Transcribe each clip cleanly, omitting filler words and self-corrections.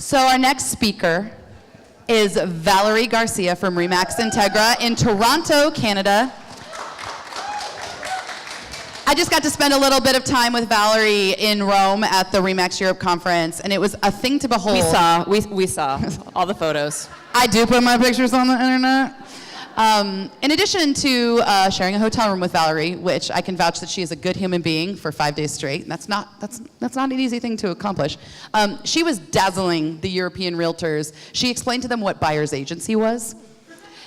So our next speaker is Valerie Garcia from Remax Integra in Toronto, Canada. I just got to spend a little bit of time with Valerie in Rome at the Remax Europe conference, and it was a thing to behold. We saw all the photos. I do put my pictures on the internet. In addition to sharing a hotel room with Valerie, which I can vouch that she is a good human being for 5 days straight, and that's not an easy thing to accomplish. She was dazzling the European realtors. She explained to them what buyer's agency was.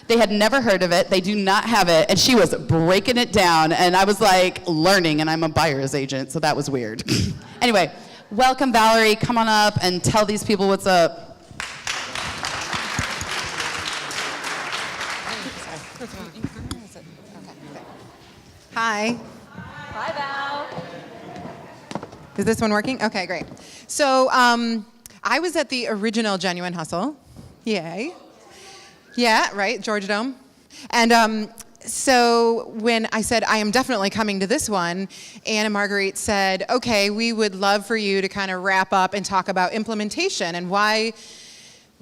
They had never heard of it. They do not have it, and she was breaking it down, and I was like learning, and I'm a buyer's agent, so that was weird. Anyway, welcome Valerie. Come on up and tell these people what's up. Hi. Hi, Val. Is this one working? Okay, great. So I was at the original Genuine Hustle. Yay. Yeah, right, Georgia Dome. And so when I said, I am definitely coming to this one, Anna Marguerite said, okay, we would love for you to kind of wrap up and talk about implementation and why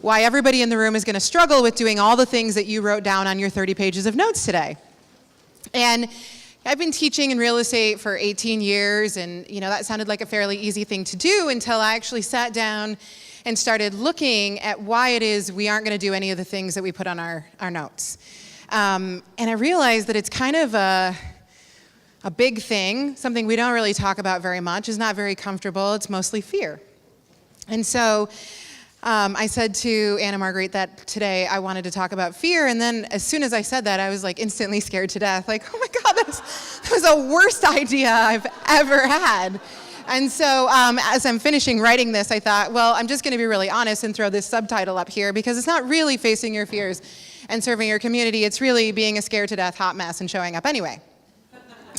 everybody in the room is going to struggle with doing all the things that you wrote down on your 30 pages of notes today. And I've been teaching in real estate for 18 years, and that sounded like a fairly easy thing to do until I actually sat down and started looking at why it is we aren't going to do any of the things that we put on our notes. And I realized that it's kind of a big thing, something we don't really talk about very much, is not very comfortable, it's mostly fear. And so I said to Anna Marguerite that today I wanted to talk about fear, and then as soon as I said that, I was like instantly scared to death. Like, oh my God, that was the worst idea I've ever had. And so as I'm finishing writing this, I thought, well, I'm just going to be really honest and throw this subtitle up here because it's not really facing your fears and serving your community. It's really being a scared to death hot mess and showing up anyway.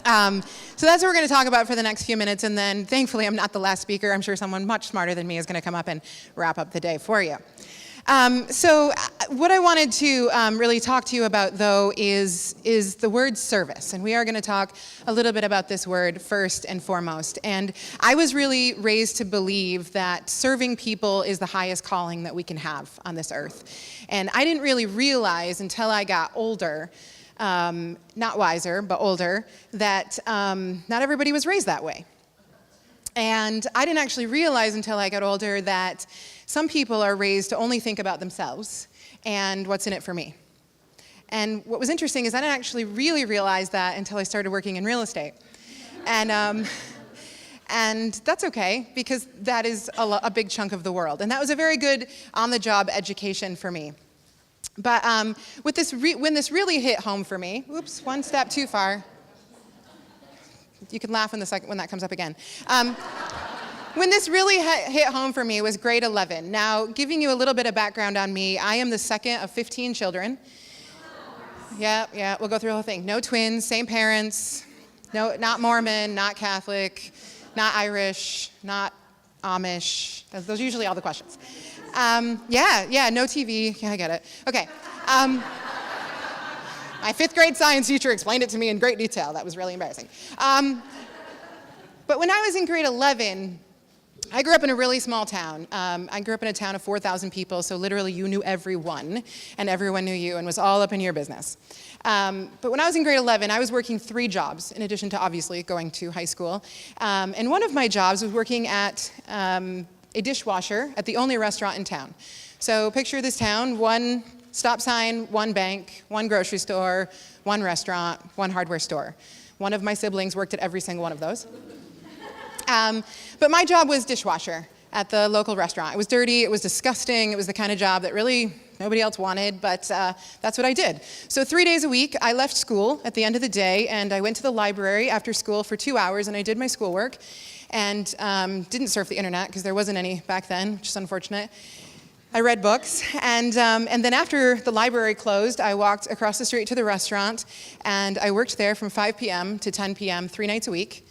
So that's what we're going to talk about for the next few minutes, and then thankfully I'm not the last speaker. I'm sure someone much smarter than me is going to come up and wrap up the day for you. So what I wanted to really talk to you about, though, is the word service, and we are going to talk a little bit about this word first and foremost. And I was really raised to believe that serving people is the highest calling that we can have on this earth. And I didn't really realize until I got older, not wiser, but older, that not everybody was raised that way. And I didn't actually realize until I got older that some people are raised to only think about themselves and what's in it for me. And what was interesting is I didn't actually really realize that until I started working in real estate. And that's okay, because that is a big chunk of the world. And that was a very good on-the-job education for me. But when this really hit home for me, oops, one step too far. You can laugh when that comes up again. When this really hit home for me was grade 11. Now, giving you a little bit of background on me, I am the second of 15 children. Yeah, we'll go through the whole thing. No twins, same parents, no, not Mormon, not Catholic, not Irish, not Amish. Those are usually all the questions. No TV. Yeah, I get it. Okay. My 5th grade science teacher explained it to me in great detail. That was really embarrassing. But when I was in grade 11, I grew up in a really small town. I grew up in a town of 4,000 people, so literally you knew everyone, and everyone knew you, and was all up in your business. But when I was in grade 11, I was working 3 jobs, in addition to obviously going to high school. And one of my jobs was working at a dishwasher at the only restaurant in town. So picture this town: 1 stop sign, 1 bank, 1 grocery store, 1 restaurant, 1 hardware store. One of my siblings worked at every single one of those. But my job was dishwasher at the local restaurant. It was dirty, it was disgusting, it was the kind of job that really nobody else wanted, but that's what I did. So 3 days a week, I left school at the end of the day, and I went to the library after school for 2 hours, and I did my schoolwork, and didn't surf the internet, because there wasn't any back then, which is unfortunate. I read books, and then after the library closed, I walked across the street to the restaurant, and I worked there from 5 p.m. to 10 p.m. 3 nights a week.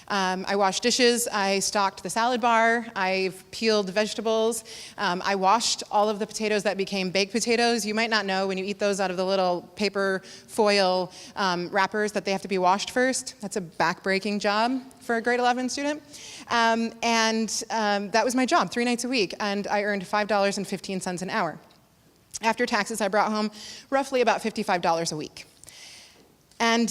I washed dishes, I stocked the salad bar, I've peeled vegetables, I washed all of the potatoes that became baked potatoes. You might not know when you eat those out of the little paper foil wrappers that they have to be washed first. That's a back-breaking job for a grade 11 student. That was my job 3 nights a week, and I earned $5.15 an hour. After taxes, I brought home roughly about $55 a week. And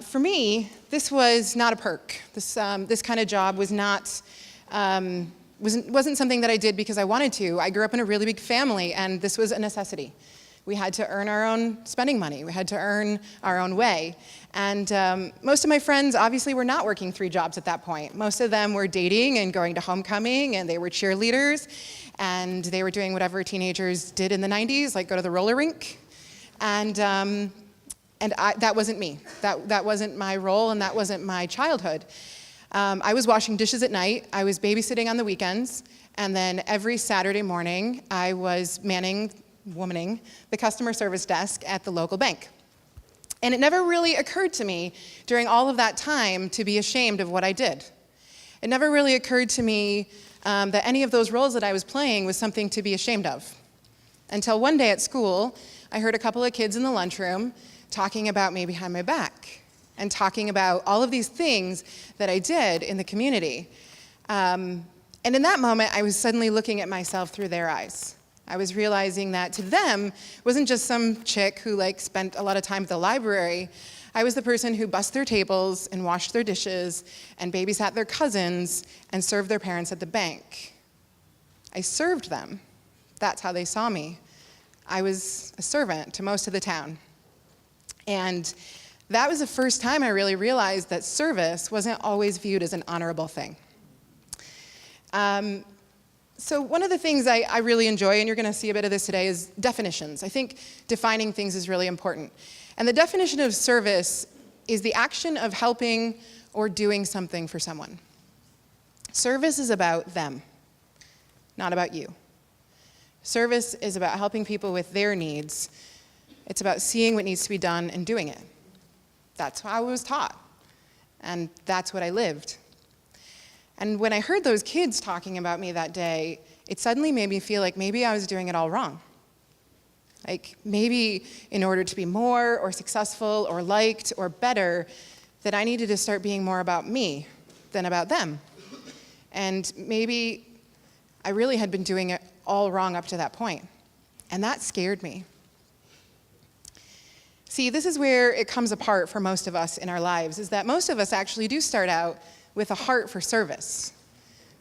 for me, this was not a perk. This kind of job was not, wasn't something that I did because I wanted to. I grew up in a really big family, and this was a necessity. We had to earn our own spending money. We had to earn our own way. And most of my friends obviously were not working 3 jobs at that point. Most of them were dating and going to homecoming, and they were cheerleaders, and they were doing whatever teenagers did in the 90s, like go to the roller rink. That wasn't me. That wasn't my role, and that wasn't my childhood. I was washing dishes at night. I was babysitting on the weekends. And then every Saturday morning, I was womaning the customer service desk at the local bank. And it never really occurred to me during all of that time to be ashamed of what I did. It never really occurred to me that any of those roles that I was playing was something to be ashamed of. Until one day at school, I heard a couple of kids in the lunchroom talking about me behind my back and talking about all of these things that I did in the community. And in that moment, I was suddenly looking at myself through their eyes. I was realizing that to them wasn't just some chick who spent a lot of time at the library. I was the person who bussed their tables and washed their dishes and babysat their cousins and served their parents at the bank. I served them. That's how they saw me. I was a servant to most of the town. And that was the first time I really realized that service wasn't always viewed as an honorable thing. So one of the things I really enjoy, and you're going to see a bit of this today, is definitions. I think defining things is really important. And the definition of service is the action of helping or doing something for someone. Service is about them, not about you. Service is about helping people with their needs. It's about seeing what needs to be done and doing it. That's how I was taught, and that's what I lived. And when I heard those kids talking about me that day, it suddenly made me feel like maybe I was doing it all wrong. Like maybe in order to be more or successful or liked or better, that I needed to start being more about me than about them. And maybe I really had been doing it all wrong up to that point. And that scared me. See, this is where it comes apart for most of us in our lives, is that most of us actually do start out with a heart for service.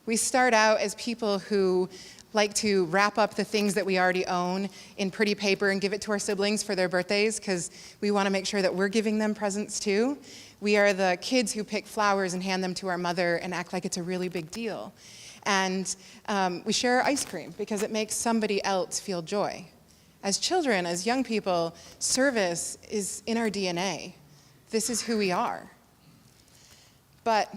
We start out as people who like to wrap up the things that we already own in pretty paper and give it to our siblings for their birthdays because we want to make sure that we're giving them presents too. We are the kids who pick flowers and hand them to our mother and act like it's a really big deal. And we share our ice cream because it makes somebody else feel joy. As children, as young people, service is in our DNA. This is who we are. But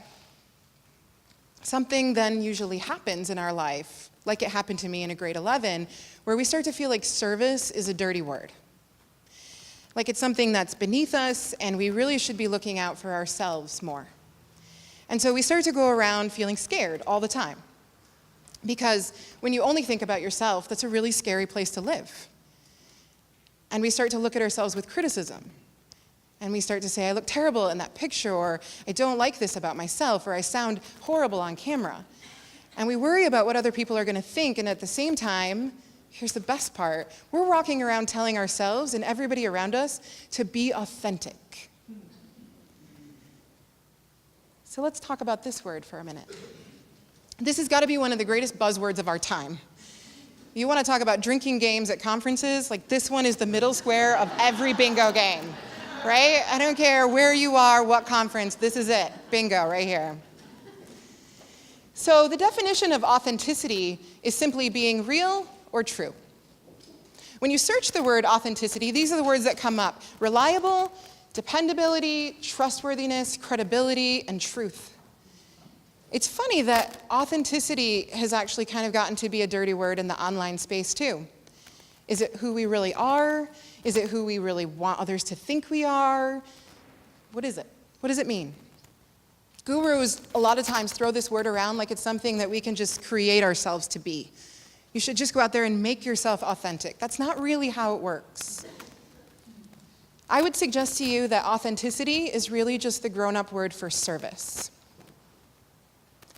something then usually happens in our life, like it happened to me in a grade 11, where we start to feel like service is a dirty word. Like it's something that's beneath us, and we really should be looking out for ourselves more. And so we start to go around feeling scared all the time. Because when you only think about yourself, that's a really scary place to live. And we start to look at ourselves with criticism. And we start to say, I look terrible in that picture, or I don't like this about myself, or I sound horrible on camera. And we worry about what other people are going to think, and at the same time, here's the best part, we're walking around telling ourselves and everybody around us to be authentic. So let's talk about this word for a minute. This has got to be one of the greatest buzzwords of our time. You want to talk about drinking games at conferences? Like this one is the middle square of every bingo game. Right? I don't care where you are, what conference, this is it. Bingo, right here. So the definition of authenticity is simply being real or true. When you search the word authenticity, these are the words that come up: reliable, dependability, trustworthiness, credibility, and truth. It's funny that authenticity has actually kind of gotten to be a dirty word in the online space too. Is it who we really are? Is it who we really want others to think we are? What is it? What does it mean? Gurus a lot of times throw this word around like it's something that we can just create ourselves to be. You should just go out there and make yourself authentic. That's not really how it works. I would suggest to you that authenticity is really just the grown-up word for service.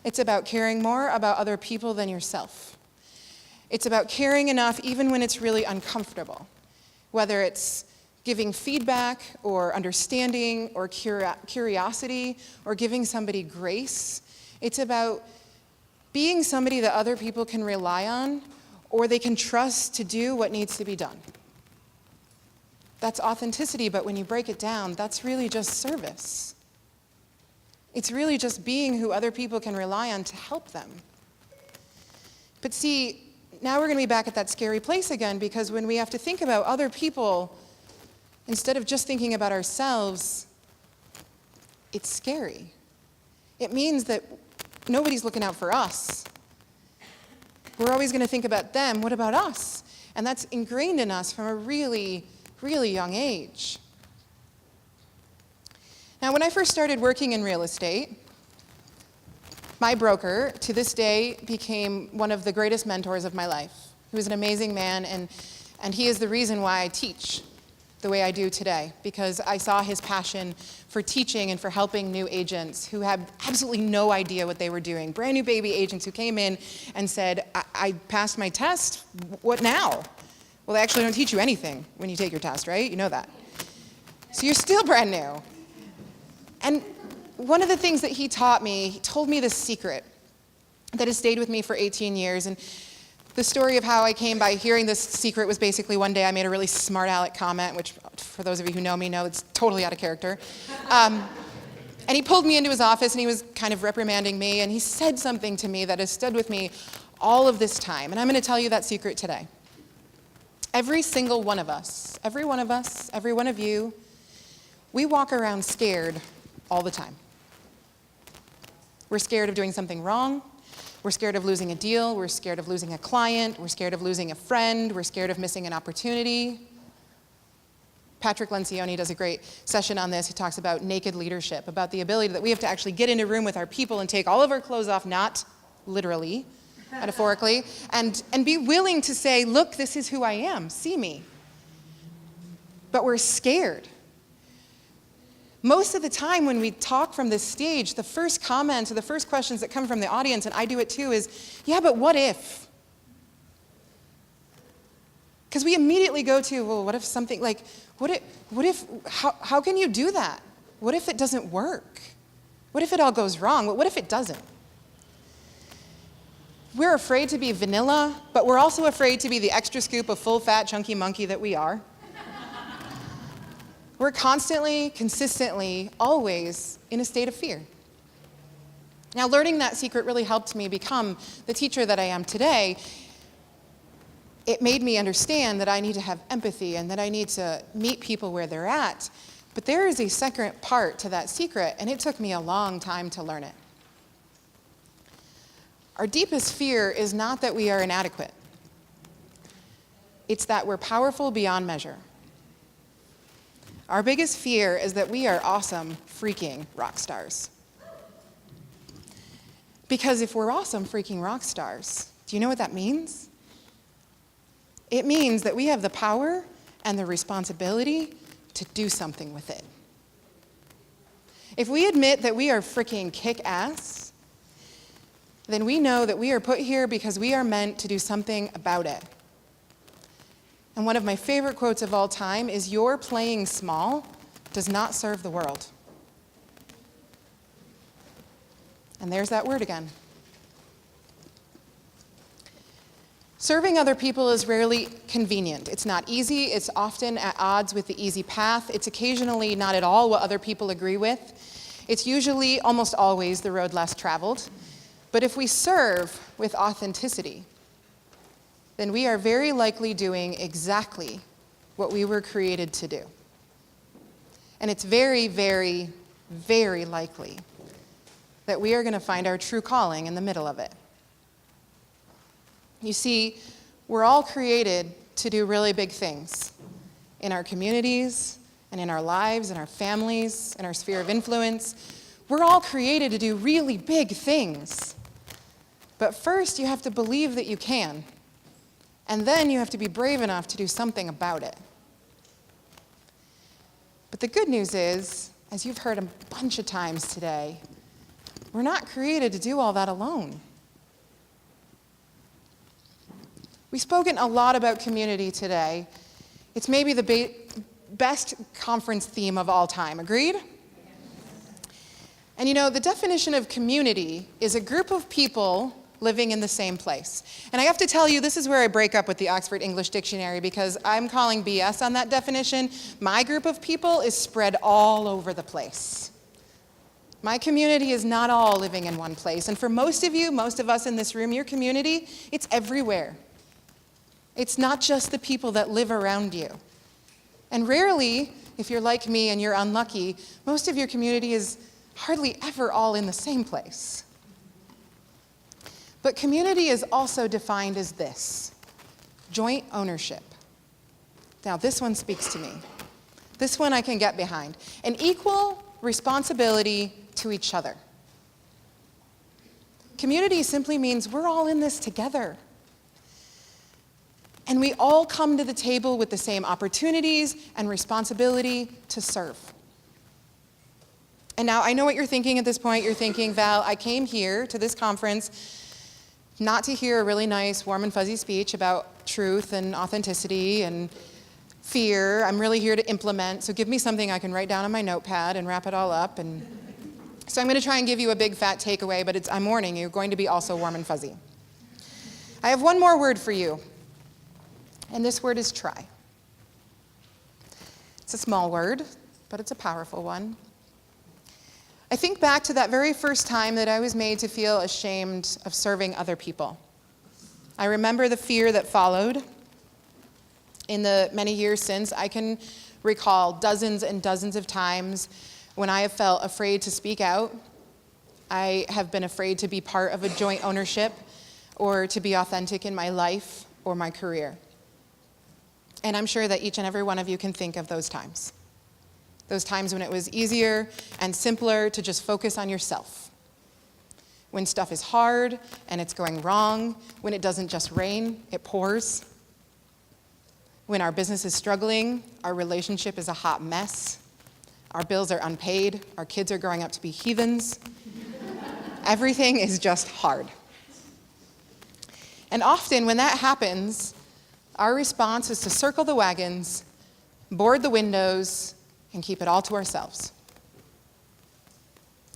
It's about caring more about other people than yourself. It's about caring enough even when it's really uncomfortable, whether it's giving feedback or understanding or curiosity or giving somebody grace. It's about being somebody that other people can rely on or they can trust to do what needs to be done. That's authenticity, but when you break it down, that's really just service. It's really just being who other people can rely on to help them. But see, now we're going to be back at that scary place again, because when we have to think about other people, instead of just thinking about ourselves, it's scary. It means that nobody's looking out for us. We're always going to think about them. What about us? And that's ingrained in us from a really, really young age. Now, when I first started working in real estate, my broker, to this day, became one of the greatest mentors of my life. He was an amazing man, and he is the reason why I teach the way I do today, because I saw his passion for teaching and for helping new agents who had absolutely no idea what they were doing. Brand new baby agents who came in and said, I passed my test, what now? Well, they actually don't teach you anything when you take your test, right? You know that. So you're still brand new. And one of the things that he taught me, he told me this secret that has stayed with me for 18 years. And the story of how I came by hearing this secret was basically one day I made a really smart aleck comment, which for those of you who know me know it's totally out of character. And he pulled me into his office and he was kind of reprimanding me, and he said something to me that has stood with me all of this time. And I'm going to tell you that secret today. Every single one of us, every one of you, we walk around scared all the time. We're scared of doing something wrong. We're scared of losing a deal. We're scared of losing a client. We're scared of losing a friend. We're scared of missing an opportunity. Patrick Lencioni does a great session on this. He talks about naked leadership, about the ability that we have to actually get in a room with our people and take all of our clothes off, not literally, metaphorically, and be willing to say, look, this is who I am. See me. But we're scared. Most of the time when we talk from this stage, the first comments or the first questions that come from the audience, and I do it too, is, yeah, but what if? Because we immediately go to, well, what if something, like, what if, how can you do that? What if it doesn't work? What if it all goes wrong? What if it doesn't? We're afraid to be vanilla, but we're also afraid to be the extra scoop of full, fat, chunky monkey that we are. We're constantly, consistently, always in a state of fear. Now, learning that secret really helped me become the teacher that I am today. It made me understand that I need to have empathy and that I need to meet people where they're at. But there is a second part to that secret, and it took me a long time to learn it. Our deepest fear is not that we are inadequate. It's that we're powerful beyond measure. Our biggest fear is that we are awesome freaking rock stars. Because if we're awesome freaking rock stars, do you know what that means? It means that we have the power and the responsibility to do something with it. If we admit that we are freaking kick-ass, then we know that we are put here because we are meant to do something about it. And one of my favorite quotes of all time is, "Your playing small does not serve the world." And there's that word again. Serving other people is rarely convenient. It's not easy. It's often at odds with the easy path. It's occasionally not at all what other people agree with. It's usually, almost always, the road less traveled. But if we serve with authenticity, then we are very likely doing exactly what we were created to do. And it's very, very, very likely that we are going to find our true calling in the middle of it. You see, we're all created to do really big things in our communities and in our lives, in our families, in our sphere of influence. We're all created to do really big things. But first, you have to believe that you can. And then you have to be brave enough to do something about it. But the good news is, as you've heard a bunch of times today, we're not created to do all that alone. We've spoken a lot about community today. It's maybe the best conference theme of all time. Agreed? And you know, the definition of community is a group of people living in the same place. And I have to tell you, this is where I break up with the Oxford English Dictionary, because I'm calling BS on that definition. My group of people is spread all over the place. My community is not all living in one place. And for most of you, most of us in this room, your community, it's everywhere. It's not just the people that live around you. And rarely, if you're like me and you're unlucky, most of your community is hardly ever all in the same place. But community is also defined as this: joint ownership. Now, this one speaks to me. This one I can get behind. An equal responsibility to each other. Community simply means we're all in this together. And we all come to the table with the same opportunities and responsibility to serve. And now I know what you're thinking at this point. You're thinking, Val, I came here to this conference not to hear a really nice, warm and fuzzy speech about truth and authenticity and fear. I'm really here to implement, so give me something I can write down on my notepad and wrap it all up. And so I'm going to try and give you a big fat takeaway, but I'm warning you, going to be also warm and fuzzy. I have one more word for you, and this word is try. It's a small word, but it's a powerful one. I think back to that very first time that I was made to feel ashamed of serving other people. I remember the fear that followed. In the many years since, I can recall dozens and dozens of times when I have felt afraid to speak out. I have been afraid to be part of a joint ownership or to be authentic in my life or my career. And I'm sure that each and every one of you can think of those times. Those times when it was easier and simpler to just focus on yourself. When stuff is hard and it's going wrong, when it doesn't just rain, it pours. When our business is struggling, our relationship is a hot mess, our bills are unpaid, our kids are growing up to be heathens. Everything is just hard. And often when that happens, our response is to circle the wagons, board the windows, and keep it all to ourselves.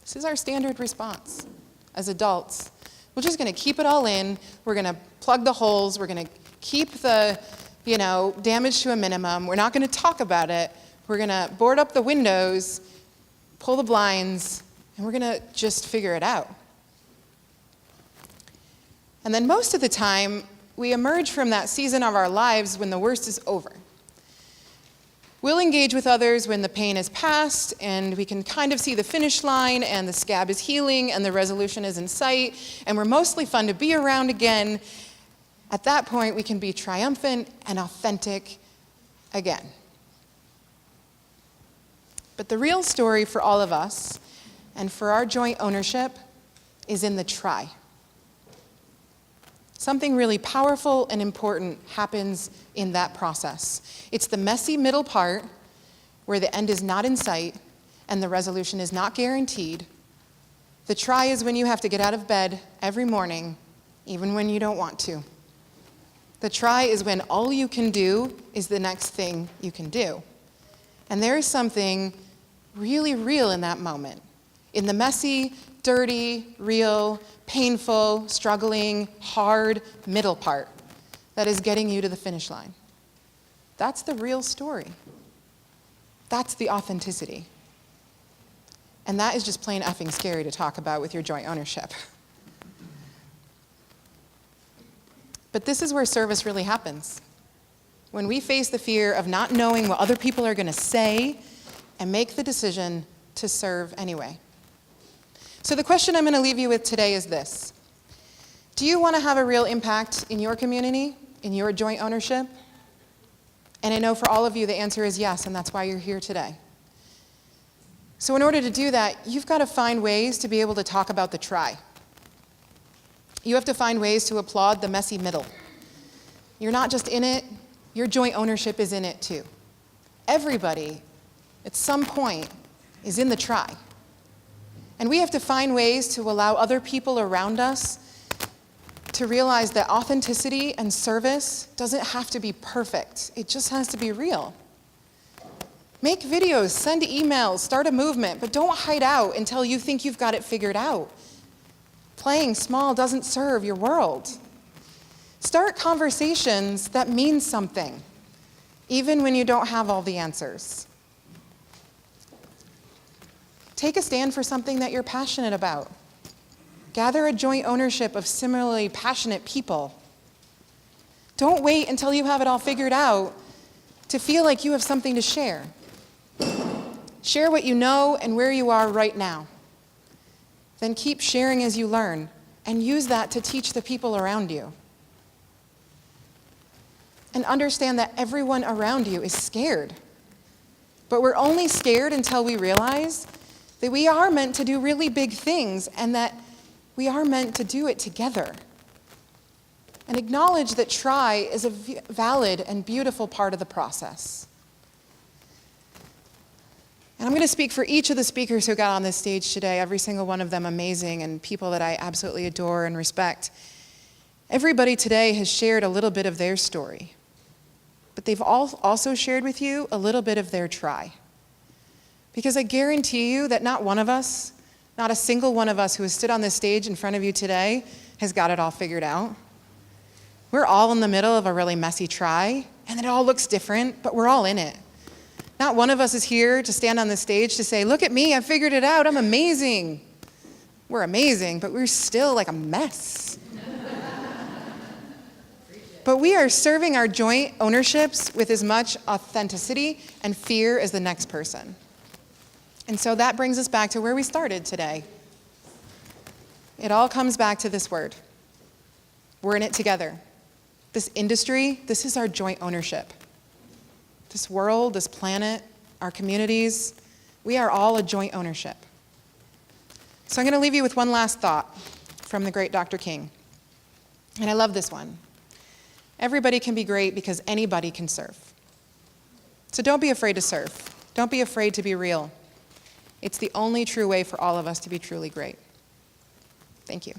This is our standard response as adults. We're just going to keep it all in. We're going to plug the holes. We're going to keep the, damage to a minimum. We're not going to talk about it. We're going to board up the windows, pull the blinds, and we're going to just figure it out. And then most of the time, we emerge from that season of our lives when the worst is over. We'll engage with others when the pain is past and we can kind of see the finish line and the scab is healing and the resolution is in sight and we're mostly fun to be around again. At that point, we can be triumphant and authentic again. But the real story for all of us and for our joint ownership is in the try. Something really powerful and important happens in that process. It's the messy middle part where the end is not in sight and the resolution is not guaranteed. The try is when you have to get out of bed every morning, even when you don't want to. The try is when all you can do is the next thing you can do. And there is something really real in that moment. In the messy, dirty, real, painful, struggling, hard middle part that is getting you to the finish line. That's the real story. That's the authenticity. And that is just plain effing scary to talk about with your joint ownership. But this is where service really happens. When we face the fear of not knowing what other people are going to say and make the decision to serve anyway. So the question I'm going to leave you with today is this. Do you want to have a real impact in your community, in your joint ownership? And I know for all of you the answer is yes, and that's why you're here today. So in order to do that, you've got to find ways to be able to talk about the try. You have to find ways to applaud the messy middle. You're not just in it, your joint ownership is in it too. Everybody, at some point, is in the try. And we have to find ways to allow other people around us to realize that authenticity and service doesn't have to be perfect. It just has to be real. Make videos, send emails, start a movement, but don't hide out until you think you've got it figured out. Playing small doesn't serve your world. Start conversations that mean something, even when you don't have all the answers. Take a stand for something that you're passionate about. Gather a joint ownership of similarly passionate people. Don't wait until you have it all figured out to feel like you have something to share. Share what you know and where you are right now. Then keep sharing as you learn, and use that to teach the people around you. And understand that everyone around you is scared. But we're only scared until we realize that we are meant to do really big things and that we are meant to do it together. And acknowledge that try is a valid and beautiful part of the process. And I'm going to speak for each of the speakers who got on this stage today, every single one of them amazing and people that I absolutely adore and respect. Everybody today has shared a little bit of their story, but they've all also shared with you a little bit of their try. Because I guarantee you that not one of us, not a single one of us who has stood on this stage in front of you today has got it all figured out. We're all in the middle of a really messy try, and it all looks different, but we're all in it. Not one of us is here to stand on the stage to say, look at me, I figured it out, I'm amazing. We're amazing, but we're still like a mess. But we are serving our joint ownerships with as much authenticity and fear as the next person. And so that brings us back to where we started today. It all comes back to this word. We're in it together. This industry, this is our joint ownership. This world, this planet, our communities, we are all a joint ownership. So I'm going to leave you with one last thought from the great Dr. King. And I love this one. Everybody can be great because anybody can serve. So don't be afraid to serve. Don't be afraid to be real. It's the only true way for all of us to be truly great. Thank you.